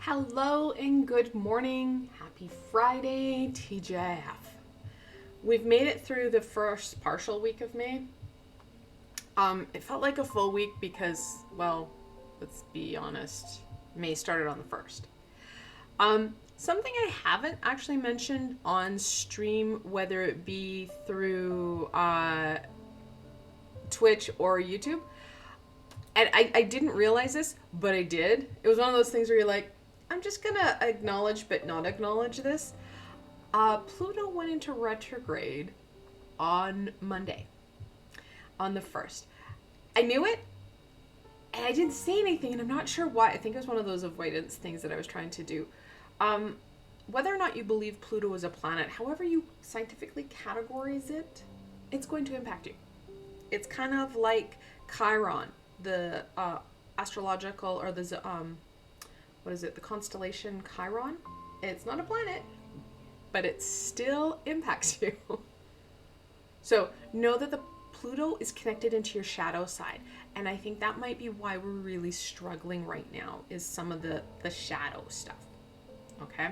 Hello and good morning. Happy Friday, TJF. We've made it through the first partial week of May. It felt like a full week because, well, let's be honest, May started on the 1st. Something I haven't actually mentioned on stream, whether it be through Twitch or YouTube, and I didn't realize this, but I did. It was one of those things where you're like, I'm just gonna acknowledge but not acknowledge this. Pluto went into retrograde on Monday, on the 1st. I knew it, and I didn't say anything, and I'm not sure why. I think it was one of those avoidance things that I was trying to do. Whether or not you believe Pluto is a planet, however you scientifically categorize it, it's going to impact you. It's kind of like Chiron, the astrological, or the the constellation Chiron. It's not a planet, but it still impacts you. So know that the Pluto is connected into your shadow side, and I think that might be why we're really struggling right now, is some of the shadow stuff. Okay,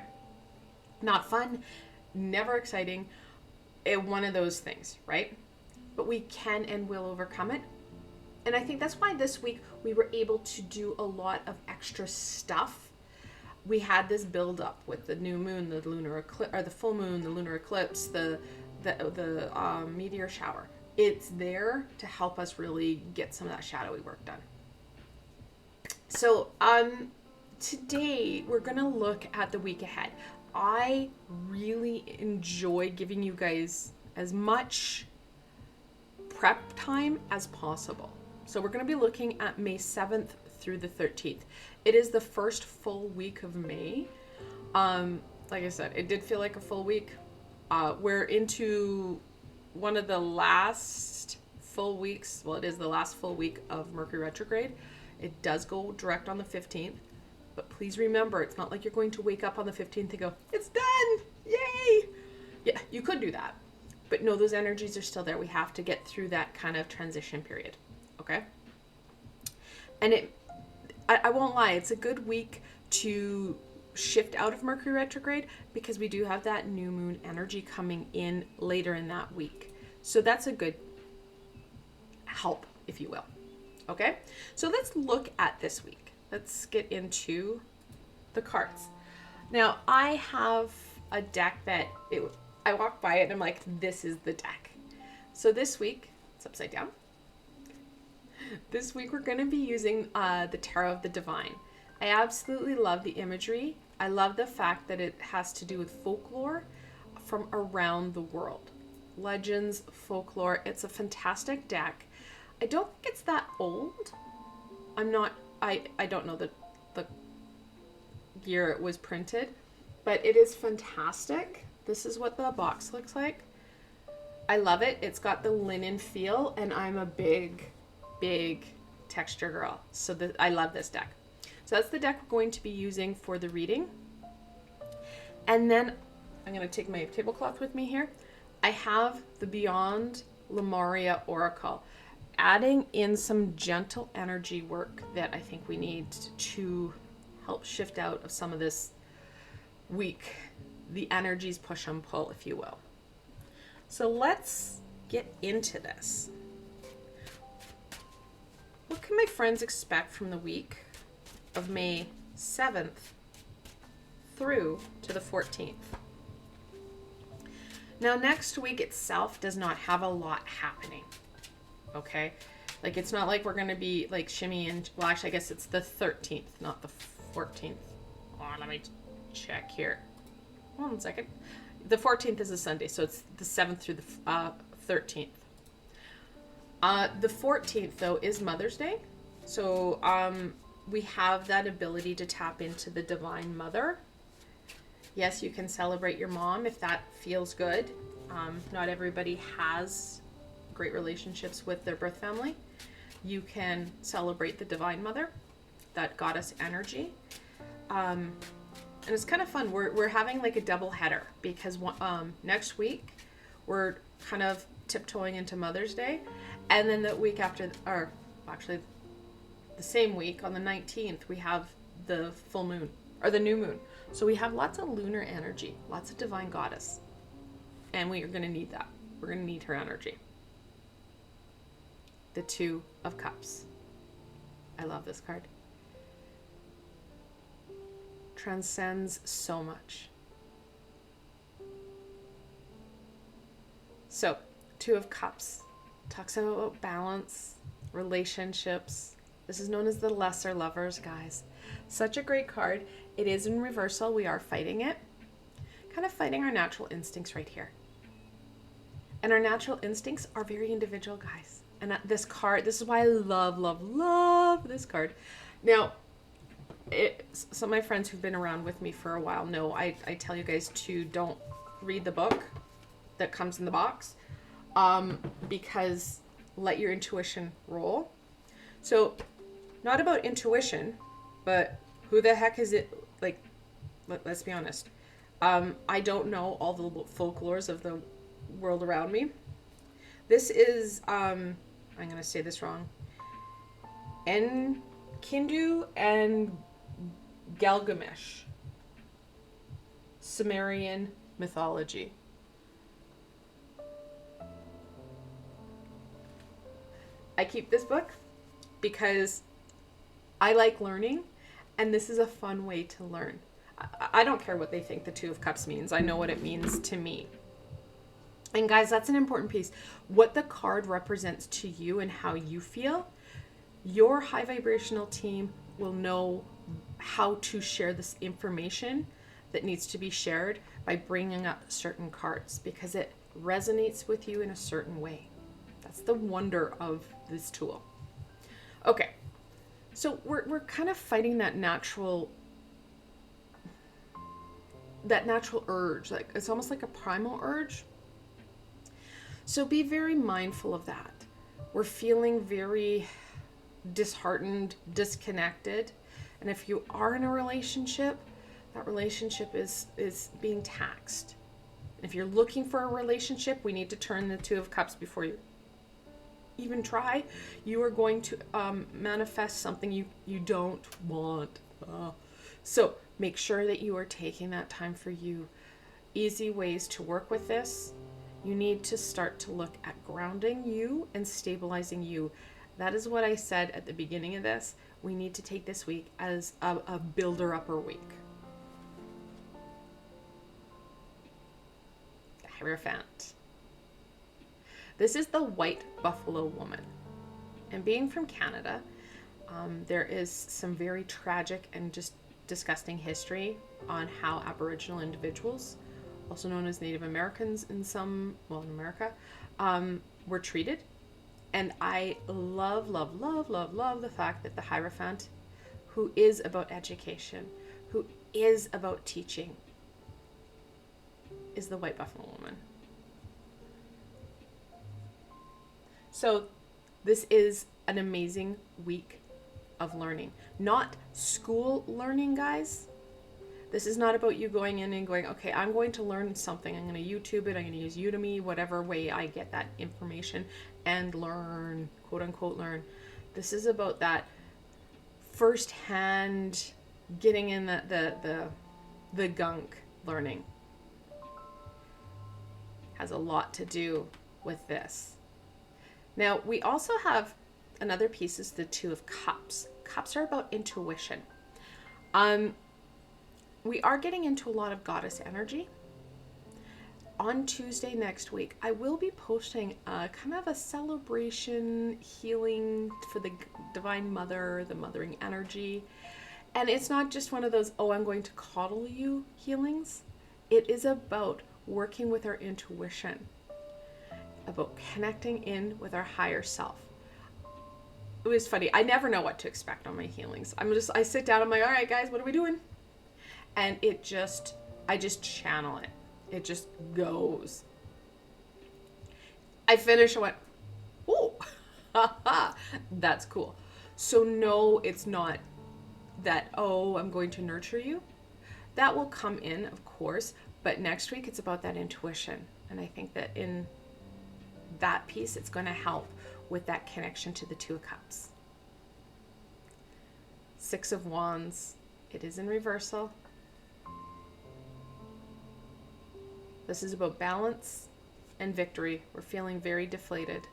not fun, never exciting, one of those things, right? But we can and will overcome it. And I think that's why this week we were able to do a lot of extra stuff. We had this build up with the new moon, the lunar eclipse, or the full moon, the lunar eclipse, the meteor shower. It's there to help us really get some of that shadowy work done. So today we're gonna look at the week ahead. I really enjoy giving you guys as much prep time as possible. So we're going to be looking at May 7th through the 13th. It is the first full week of May. Like I said, it did feel like a full week. We're into one of the last full weeks. Well, it is the last full week of Mercury retrograde. It does go direct on the 15th. But please remember, it's not like you're going to wake up on the 15th and go, it's done! Yay! Yeah, you could do that. But no, those energies are still there. We have to get through that kind of transition period. Okay? And I won't lie, it's a good week to shift out of Mercury retrograde because we do have that new moon energy coming in later in that week. So that's a good help, if you will. Okay? So let's look at this week. Let's get into the cards. Now, I have a deck that I walk by it and I'm like, this is the deck. So this week, it's upside down. This week we're going to be using the Tarot of the Divine. I absolutely love the imagery. I love the fact that it has to do with folklore from around the world. Legends, folklore. It's a fantastic deck. I don't think it's that old. I don't know the year it was printed, but it is fantastic. This is what the box looks like. I love it. It's got the linen feel, and I'm a big texture girl. So I love this deck. So that's the deck we're going to be using for the reading. And then I'm going to take my tablecloth with me here. I have the Beyond Lumeria Oracle, adding in some gentle energy work that I think we need to help shift out of some of this week. The energies push and pull, if you will. So let's get into this. What can my friends expect from the week of May 7th through to the 14th? Now, next week itself does not have a lot happening. Okay? Like, it's not like we're going to be like shimmying. Well, actually, I guess it's the 13th, not the 14th. Oh, let me check here. Hold on a second. The 14th is a Sunday, so it's the 7th through the 13th. The 14th, though, is Mother's Day. So we have that ability to tap into the Divine Mother. Yes, you can celebrate your mom if that feels good. Not everybody has great relationships with their birth family. You can celebrate the Divine Mother, that goddess energy. And it's kind of fun. We're having like a double header because next week we're kind of tiptoeing into Mother's Day, and then the week after, or actually the same week on the 19th, we have the full moon, or the new moon. So we have lots of lunar energy, lots of divine goddess. And we are going to need that. We're going to need her energy. The Two of Cups. I love this card. Transcends so much. So, Two of Cups talks about balance, relationships. This is known as the lesser lovers, guys. Such a great card. It is in reversal. We are fighting it. Kind of fighting our natural instincts right here. And our natural instincts are very individual, guys. And this card, this is why I love, love, love this card. Now, some of my friends who've been around with me for a while know I tell you guys to don't read the book that comes in the box, because let your intuition roll. So, not about intuition, but who the heck is it? Like, let's be honest. I don't know all the folklores of the world around me. This is, I'm going to say this wrong. Enkidu and Gilgamesh. Sumerian mythology. I keep this book because I like learning, and this is a fun way to learn. I don't care what they think the Two of Cups means. I know what it means to me. And guys, that's an important piece. What the card represents to you and how you feel, your high vibrational team will know how to share this information that needs to be shared by bringing up certain cards, because it resonates with you in a certain way. That's the wonder of this tool. Okay, so we're kind of fighting that natural urge. Like, it's almost like a primal urge. So be very mindful of that. We're feeling very disheartened, disconnected. And if you are in a relationship, that relationship is being taxed. If you're looking for a relationship, we need to turn the Two of Cups before you even try. You are going to manifest something you don't want. So make sure that you are taking that time for you. Easy ways to work with this. You need to start to look at grounding you and stabilizing you. That is what I said at the beginning of this. We need to take this week as a builder-upper week. The Hierophant. This is the white buffalo woman. And being from Canada, there is some very tragic and just disgusting history on how Aboriginal individuals, also known as Native Americans in America, were treated. And I love, love, love, love, love the fact that the Hierophant, who is about education, who is about teaching, is the white buffalo woman. So this is an amazing week of learning. Not school learning, guys. This is not about you going in and going, okay, I'm going to learn something. I'm going to YouTube it. I'm going to use Udemy, whatever way I get that information and learn, quote unquote, learn. This is about that firsthand getting in the gunk learning. Has a lot to do with this. Now, we also have another piece is the Two of Cups. Cups are about intuition. We are getting into a lot of goddess energy. On Tuesday next week, I will be posting kind of a celebration healing for the Divine Mother, the mothering energy. And it's not just one of those, oh, I'm going to coddle you healings. It is about working with our intuition, about connecting in with our higher self. It was funny. I never know what to expect on my healings. I sit down, I'm like, all right, guys, what are we doing? And I just channel it. It just goes. I finish, I went, oh, that's cool. So no, it's not that, oh, I'm going to nurture you. That will come in, of course, but next week it's about that intuition. And I think that in that piece, it's going to help with that connection to the Two of Cups. Six of Wands It is in reversal. This is about balance and victory. We're feeling very deflated.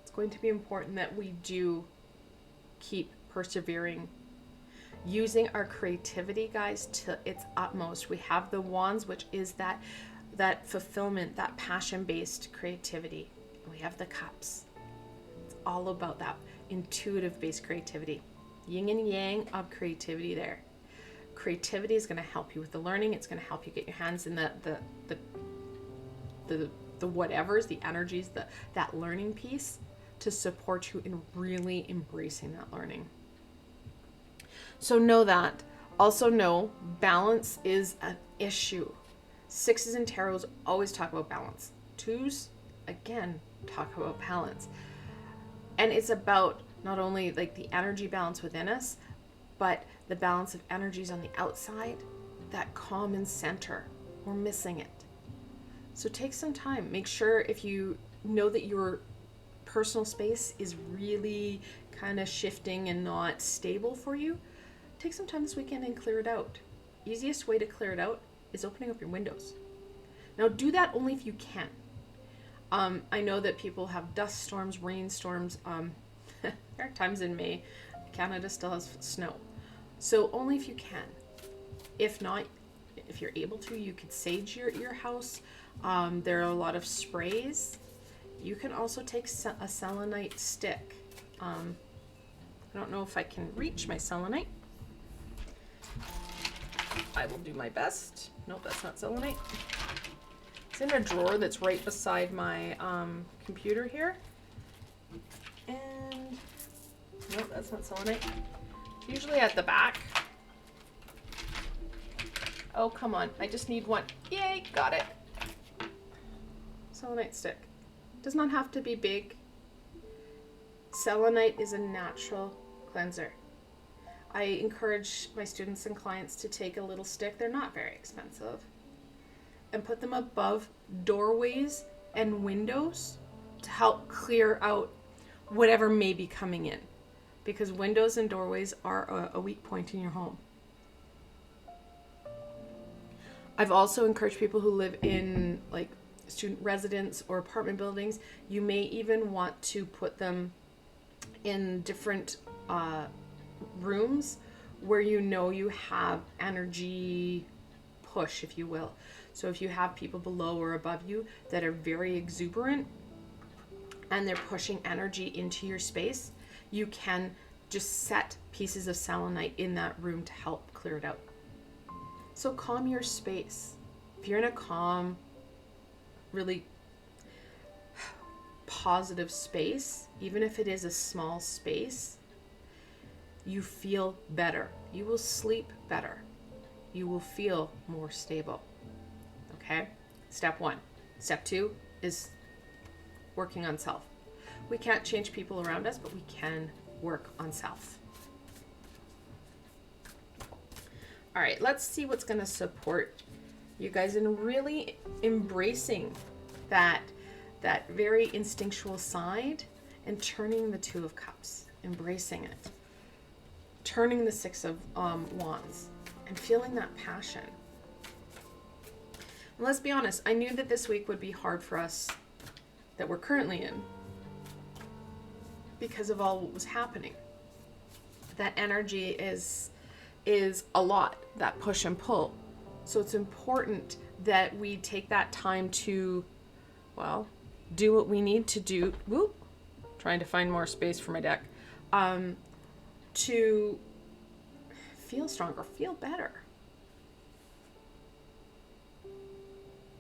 It's going to be important that we do keep persevering, using our creativity, guys, to its utmost. We have the wands, which is that fulfillment, that passion-based creativity. We have the cups. It's all about that intuitive-based creativity. Yin and yang of creativity there. Creativity is going to help you with the learning. It's going to help you get your hands in the whatevers, the energies, that learning piece to support you in really embracing that learning. So know that. Also know balance is an issue. Sixes and tarots always talk about balance. Twos, again, talk about balance. And it's about not only like the energy balance within us, but the balance of energies on the outside, that calm and center. We're missing it. So take some time. Make sure if you know that your personal space is really kind of shifting and not stable for you, take some time this weekend and clear it out. Easiest way to clear it out is opening up your windows. Now do that only if you can. I know that people have dust storms, rainstorms. There are times in May, Canada still has snow. So only if you can. If not, if you're able to, you could sage your house. There are a lot of sprays. You can also take a selenite stick. I don't know if I can reach my selenite. I will do my best. Nope, that's not selenite. It's in a drawer that's right beside my computer here. And nope, that's not selenite. It's usually at the back. Oh, come on. I just need one. Yay, got it. Selenite stick. Does not have to be big. Selenite is a natural cleanser. I encourage my students and clients to take a little stick. They're not very expensive. And put them above doorways and windows to help clear out whatever may be coming in. Because windows and doorways are a weak point in your home. I've also encouraged people who live in like student residence or apartment buildings, you may even want to put them in different rooms where you know you have energy push, if you will. So if you have people below or above you that are very exuberant and they're pushing energy into your space, you can just set pieces of selenite in that room to help clear it out. So calm your space. If you're in a calm, really positive space, even if it is a small space, you feel better. You will sleep better. You will feel more stable. Okay? Step 1. Step 2 is working on self. We can't change people around us, but we can work on self. All right, let's see what's going to support you guys in really embracing that very instinctual side and turning the Two of Cups, embracing it, turning the Six of Wands, and feeling that passion. And let's be honest, I knew that this week would be hard for us that we're currently in because of all what was happening. That energy is a lot, that push and pull. So it's important that we take that time to, well, do what we need to do. Whoop, trying to find more space for my deck. To feel stronger, feel better.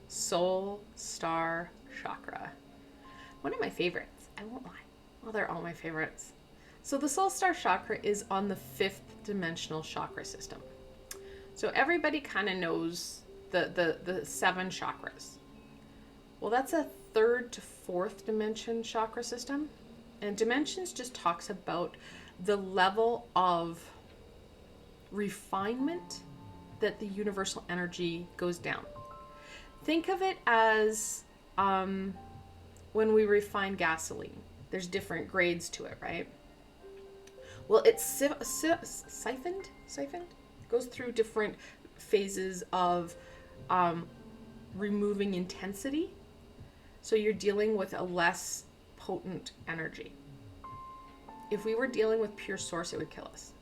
Soul Star Chakra. One of my favorites, I won't lie. Well, they're all my favorites. So the Soul Star Chakra is on the 5th dimensional chakra system. So everybody kind of knows the 7 chakras. Well, that's a 3rd to 4th dimension chakra system. And dimensions just talks about the level of refinement that the universal energy goes down. Think of it as when we refine gasoline. There's different grades to it, right? Well, it's siphoned, goes through different phases of removing intensity. So you're dealing with a less potent energy. If we were dealing with pure source, it would kill us.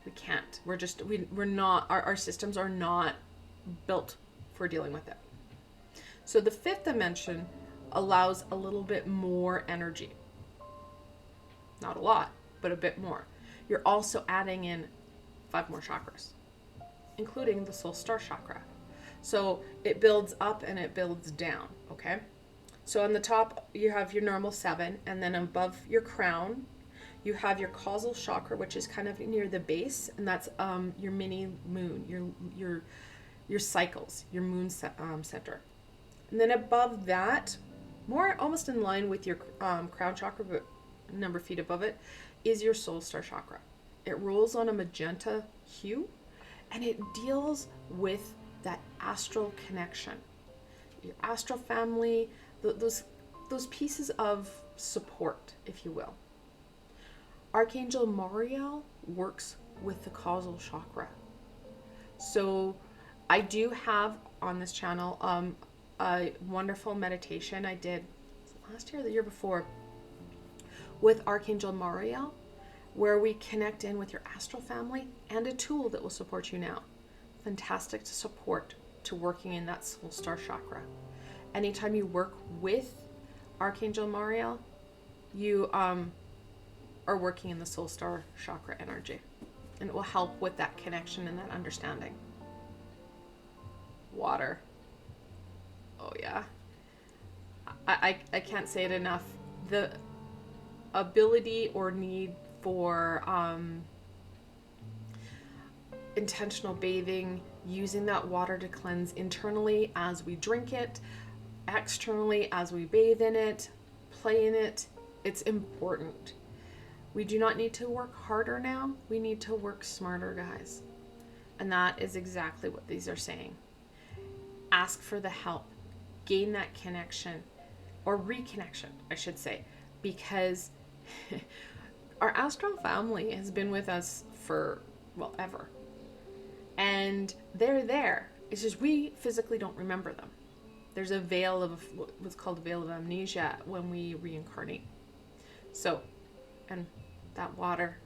We can't. We're not, our systems are not built for dealing with it. So the fifth dimension allows a little bit more energy. Not a lot, but a bit more. You're also adding in 5 more chakras, including the soul star chakra. So it builds up and it builds down, okay? So on the top, you have your normal 7, and then above your crown, you have your causal chakra, which is kind of near the base, and that's your mini moon, your cycles, your moon center. And then above that, more almost in line with your crown chakra, but a number of feet above it, is your soul star chakra. It rolls on a magenta hue, and it deals with that astral connection, your astral family, those pieces of support, if you will. Archangel Moriel works with the causal chakra. So I do have on this channel a wonderful meditation I did last year or the year before with Archangel Moriel, where we connect in with your astral family, and a tool that will support you now. Fantastic to support to working in that soul star chakra. Anytime you work with Archangel Moriel, you are working in the soul star chakra energy, and it will help with that connection and that understanding. Water. Oh yeah. I can't say it enough. The ability or need for intentional bathing, using that water to cleanse internally as we drink it, externally as we bathe in it, play in it, it's important. We do not need to work harder now. We need to work smarter, guys. And that is exactly what these are saying. Ask for the help. Gain that connection, or reconnection, I should say, because our astral family has been with us for, well, ever. And they're there. It's just we physically don't remember them. There's a veil of what's called a veil of amnesia when we reincarnate. So, and that water,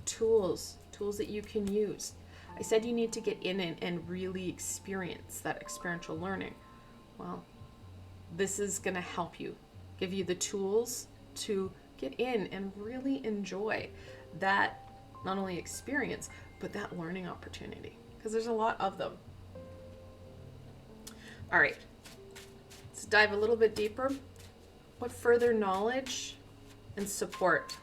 tools that you can use. I said you need to get in and really experience that experiential learning. Well, this is going to help you, give you the tools to get in and really enjoy that, not only experience, but that learning opportunity, because there's a lot of them. All right, let's dive a little bit deeper. What further knowledge and support,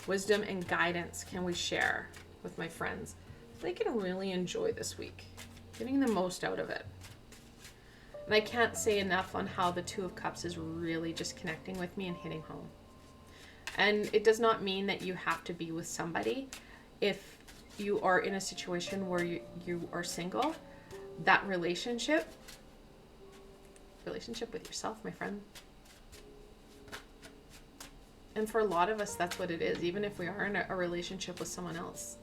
wisdom and guidance can we share with my friends so they can really enjoy this week, getting the most out of it? And I can't say enough on how the Two of Cups is really just connecting with me and hitting home. And it does not mean that you have to be with somebody. If you are in a situation where you are single, that relationship with yourself, my friend. And for a lot of us, that's what it is. Even if we are in a relationship with someone else,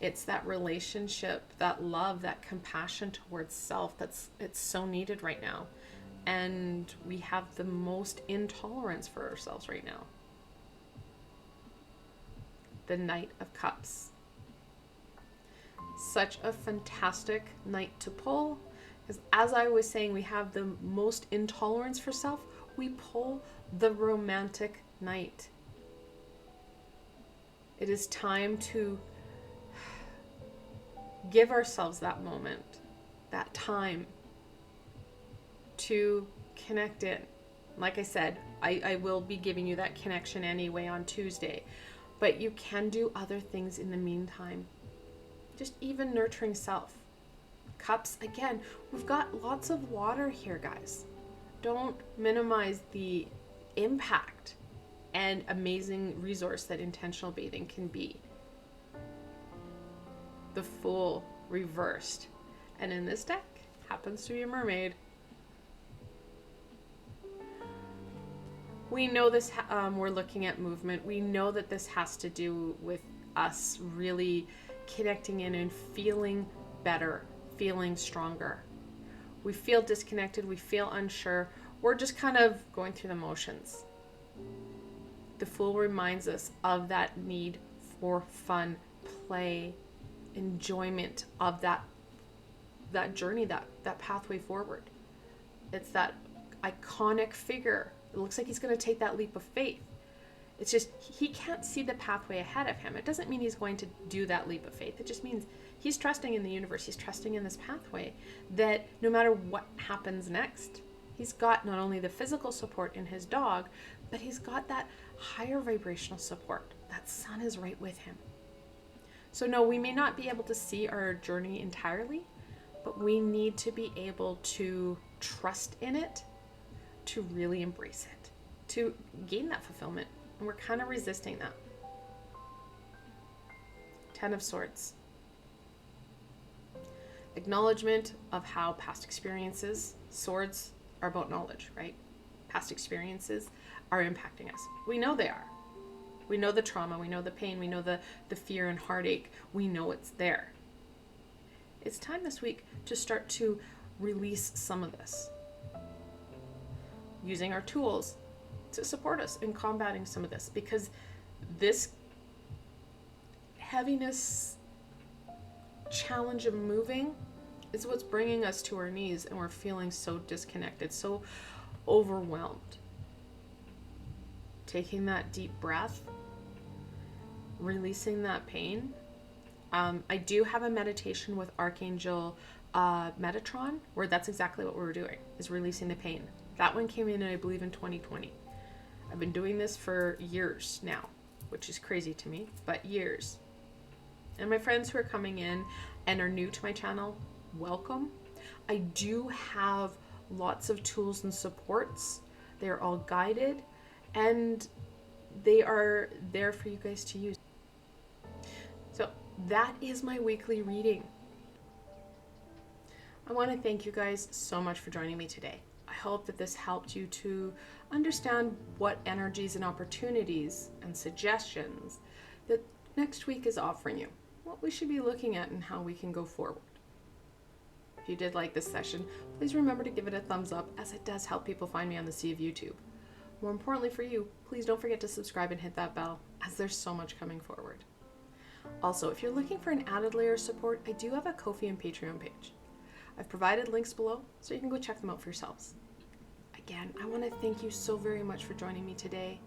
it's that relationship, that love, that compassion towards self it's so needed right now. And we have the most intolerance for ourselves right now. The Knight of Cups. Such a fantastic knight to pull, because as I was saying, we have the most intolerance for self. We pull the romantic knight. It is time to give ourselves that moment, that time to connect in. Like I said, I will be giving you that connection anyway on Tuesday, but you can do other things in the meantime. Just even nurturing self. Cups, again, we've got lots of water here, guys. Don't minimize the impact and amazing resource that intentional bathing can be. The Fool reversed, and in this deck happens to be a mermaid. We know this, we're looking at movement. We know that this has to do with us really connecting in and feeling better, feeling stronger. We feel disconnected, we feel unsure. We're just kind of going through the motions. The Fool reminds us of that need for fun, play, enjoyment of that journey, that pathway forward. It's that iconic figure. It looks like he's going to take that leap of faith. It's just he can't see the pathway ahead of him. It doesn't mean he's going to do that leap of faith. It just means he's trusting in the universe. He's trusting in this pathway that no matter what happens next, he's got not only the physical support in his dog, but he's got that higher vibrational support. That sun is right with him. So no, we may not be able to see our journey entirely, but we need to be able to trust in it, to really embrace it, to gain that fulfillment. And we're kind of resisting that. 10 of Swords. Acknowledgement of how past experiences, swords are about knowledge, right? Past experiences are impacting us. We know they are. We know the trauma, we know the pain, we know the fear and heartache. We know it's there. It's time this week to start to release some of this, using our tools to support us in combating some of this, because this heaviness, challenge of moving is what's bringing us to our knees, and we're feeling so disconnected, so overwhelmed. Taking that deep breath, releasing that pain. I do have a meditation with Archangel Metatron where that's exactly what we were doing, is releasing the pain. That one came in, I believe, in 2020. I've been doing this for years now, which is crazy to me, but years. And my friends who are coming in and are new to my channel, welcome. I do have lots of tools and supports. They're all guided and they are there for you guys to use. So that is my weekly reading. I want to thank you guys so much for joining me today. I hope that this helped you to understand what energies and opportunities and suggestions that next week is offering you, what we should be looking at and how we can go forward. If you did like this session, please remember to give it a thumbs up, as it does help people find me on the sea of YouTube. More importantly for you, please don't forget to subscribe and hit that bell, as there's so much coming forward. Also, if you're looking for an added layer of support, I do have a Ko-fi and Patreon page. I've provided links below, so you can go check them out for yourselves. Again, I want to thank you so very much for joining me today,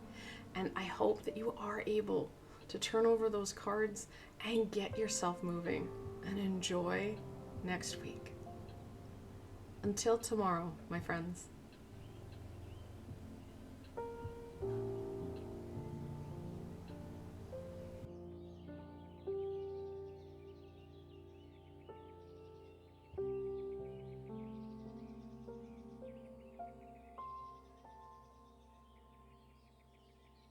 and I hope that you are able to turn over those cards and get yourself moving and enjoy next week. Until tomorrow, my friends.